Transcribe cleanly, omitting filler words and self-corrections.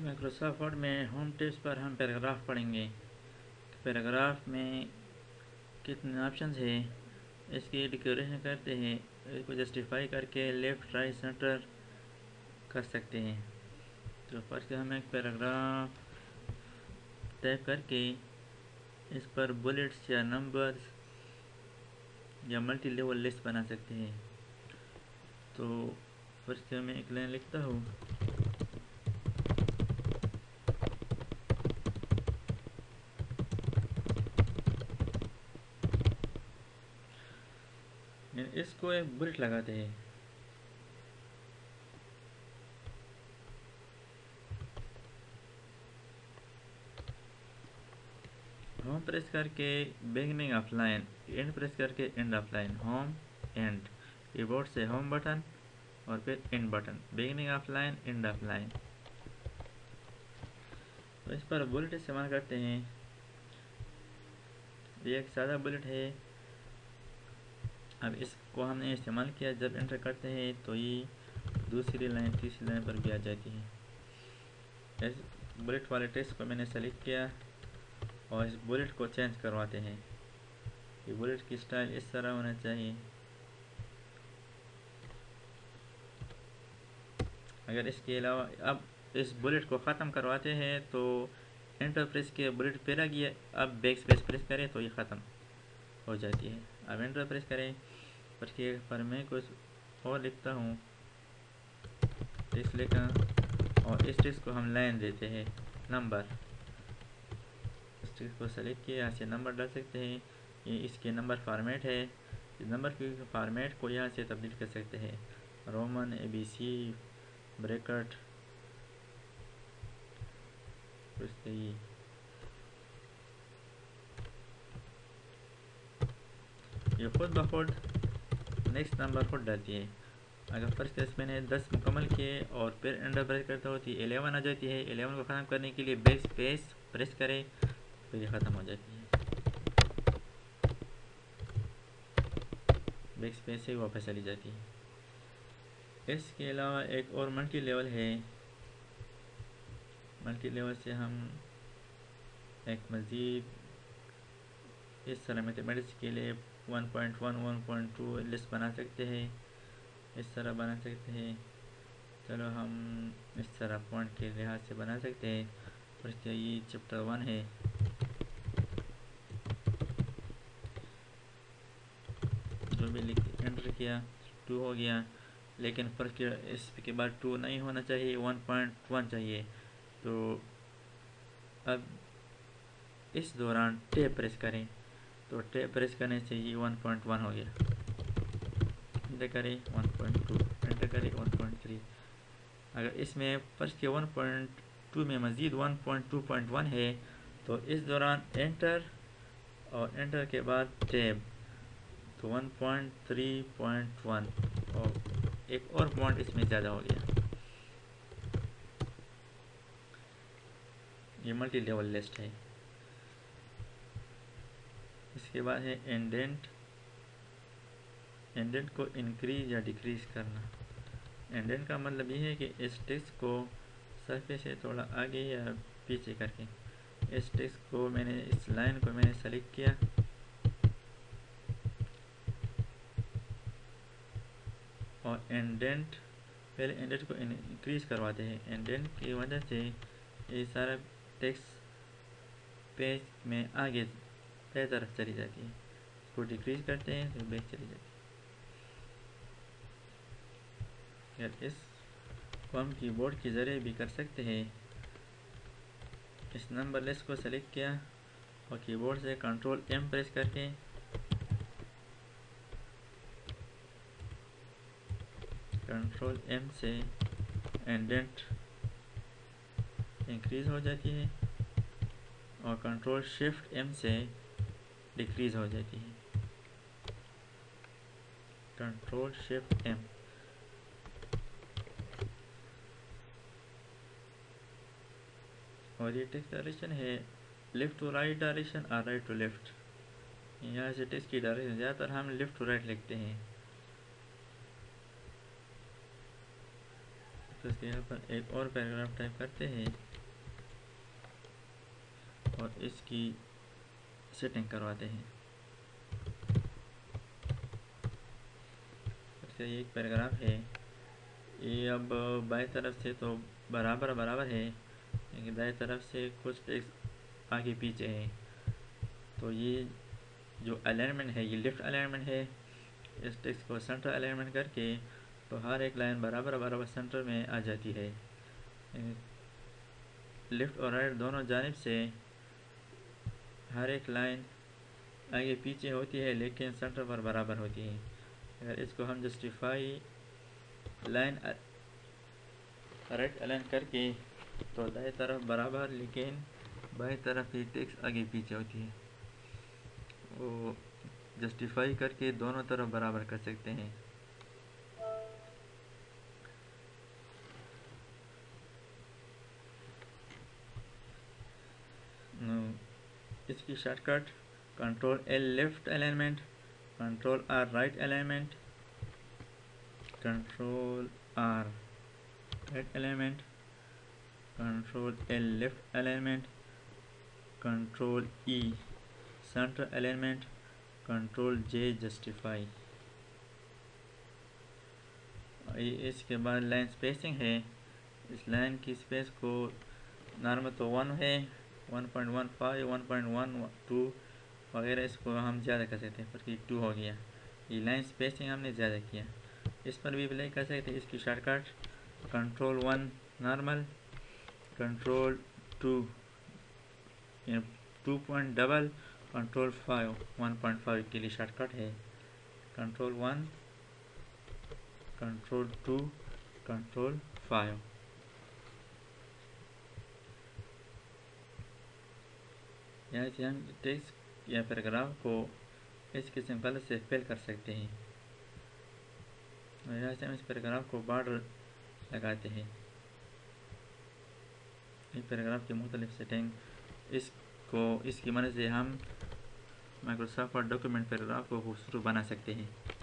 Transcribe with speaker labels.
Speaker 1: Microsoft word में home tips पर हम पैराग्राफ पढ़ेंगे। पैराग्राफ में कितने ऑप्शंस हैं, इसकी डेकोरेशन करते हैं, इसको जस्टिफाई करके लेफ़्ट राइट सेंटर कर सकते हैं। तो फर्स्ट हम एक पैराग्राफ टाइप करके इस पर बुलेट्स या नंबर्स या मल्टी लेवल लिस्ट बना सकते हैं। तो फर्स्ट मैं एक लाइन लिखता हूँ। इसको एक बुलेट लगाते हैं। होम प्रेस करके beginning of line, end press करके end of line, home end, keyboard से होम बटन और फिर end button, beginning of line end of line. तो इस पर बुलेट इस्तेमाल करते हैं। ये एक सादा बुलेट है। अब इसको हमने इस्तेमाल किया, जब एंटर करते हैं तो ये दूसरी लाइन तीसरी लाइन पर भी आ जाती है। इस बुलेट वाले टेक्स्ट को मैंने सेलेक्ट किया और इस बुलेट को चेंज करवाते हैं। ये बुलेट की स्टाइल इस तरह होना चाहिए। अगर इसके अलावा अब इस बुलेट को ख़त्म करवाते हैं तो एंटर प्रेस के बुलेट पे गया, अब बैक स्पेस प्रेस करें तो ये ख़त्म हो जाती है। अब एंटर प्रेस करें पर मैं कुछ और लिखता हूँ, टेक्स्ट लिखा और इस टेक्स्ट को हम लाइन देते हैं नंबर। इस टेक्स्ट को सेलेक्ट किया, यहाँ से नंबर डाल सकते हैं। ये इसके नंबर फॉर्मेट है। इस नंबर के फॉर्मेट को यहाँ से तब्दील कर सकते हैं, रोमन, ABC, ब्रैकेट, ये खुद ब खुद नेक्स्ट नंबर खुद डालती है। अगर फर्स्ट केस मैंने 10 मुकम्मल किए और फिर एंटर प्रेस करता हूँ तो 11 आ जाती है। 11 को ख़त्म करने के लिए बैक स्पेस प्रेस करें फिर ये ख़त्म हो जाती है। बैक स्पेस से वापस चली जाती है। इसके अलावा एक और मल्टी लेवल है। मल्टी लेवल से हम एक मज़ीद इस तरह मैथमेटिक्स के लिए 1.1 1.2 लिस्ट बना सकते हैं, इस तरह बना सकते हैं। चलो हम इस तरह पॉइंट के लिहाज से बना सकते हैं। फर्स्ट ये चैप्टर 1 है। जो भी लिख एंटर किया 2 हो गया, लेकिन फर्स्ट इसके बाद 2 नहीं होना चाहिए, 1.1 चाहिए। तो अब इस दौरान टैब प्रेस करें, तो टैब प्रेस करने से ये 1.1 हो गया। एंटर करें 1.2, एंटर करें 1.3। अगर इसमें फर्स्ट के 1.2 में मज़ीद 1.2.1 है तो इस दौरान एंटर और एंटर के बाद टैब, तो 1.3.1 और एक और पॉइंट इसमें ज़्यादा हो गया। ये मल्टी लेवल लिस्ट है। इसके बाद है इंडेंट। इंडेंट को इंक्रीज या डिक्रीज करना। इंडेंट का मतलब ये है कि इस टेक्स्ट को सरफेस से थोड़ा आगे या पीछे करके, इस टेक्स्ट को मैंने, इस लाइन को मैंने सेलेक्ट किया और इंडेंट, पहले इंडेंट को इंक्रीज करवाते हैं। इंडेंट की वजह से ये सारा टेक्स्ट पेज में आगे पे तरफ चली जाती है। इसको डिक्रीज करते हैं तो बैक चली जाती है। यार इसको हम कीबोर्ड के ज़रिए भी कर सकते हैं। इस नंबर लिस्ट को सेलेक्ट किया और कीबोर्ड से कंट्रोल M प्रेस करके कंट्रोल M से इंडेंट इंक्रीज हो जाती है और कंट्रोल शिफ्ट M से डिक्रीज हो जाती है। Control shift M। और ये टेक्स्ट डायरेक्शन है लेफ़्ट टू राइट डायरेक्शन और राइट टू लेफ़्ट। यहाँ से टेक्स्ट की डायरेक्शन ज़्यादातर हम लेफ़्ट टू राइट लिखते हैं। तो यहाँ पर एक और पैराग्राफ टाइप करते हैं। और इसकी सेटिंग करवाते हैं। इसका ये एक पैराग्राफ है, ये अब बाएं तरफ से तो बराबर बराबर है, लेकिन दाएं तरफ से कुछ टेक्स्ट आगे पीछे है। तो ये जो अलाइनमेंट है ये लेफ़्ट अलाइनमेंट है। इस टेक्स्ट को सेंटर अलाइनमेंट करके तो हर एक लाइन बराबर बराबर सेंटर में आ जाती है। लेफ़्ट और राइट दोनों जानिब से हर एक लाइन आगे पीछे होती है, लेकिन सेंटर पर बराबर होती है। अगर इसको हम जस्टिफाई लाइन राइट अलाइन करके तो दाएं तरफ बराबर, लेकिन बाएं तरफ ही टेक्स्ट आगे पीछे होती है। वो जस्टिफाई करके दोनों तरफ बराबर कर सकते हैं। इसकी shortcut control L left alignment, control R right alignment, control R right alignment, control L left alignment, control E centre alignment, control J justify. इसके बाद लाइन स्पेसिंग है। इस लाइन की स्पेस को नॉर्मल तो 1 है, 1.15, 1.12 वगैरह, इसको हम ज़्यादा कर सकते हैं, पर 2 हो गया। ये लाइन स्पेसिंग हमने ज़्यादा किया, इस पर भी अप्लाई कर सकते हैं। इसकी शॉर्टकट कंट्रोल 1 नॉर्मल, कंट्रोल 2 2.डबल, कंट्रोल 5 1.5 के लिए शॉर्टकट है। Control 1, control 2, control 5। यहाँ से हम टेक्स्ट या पैराग्राफ को इसके सिंपल से फिल कर सकते हैं। और यहाँ से हम इस पैराग्राफ को बॉर्डर लगाते हैं। इस पैराग्राफ की मुख्तलिफ सेटिंग इसकी मदद से हम माइक्रोसॉफ्ट वर्ड डॉक्यूमेंट पैराग्राफ को खूबसूरत बना सकते हैं।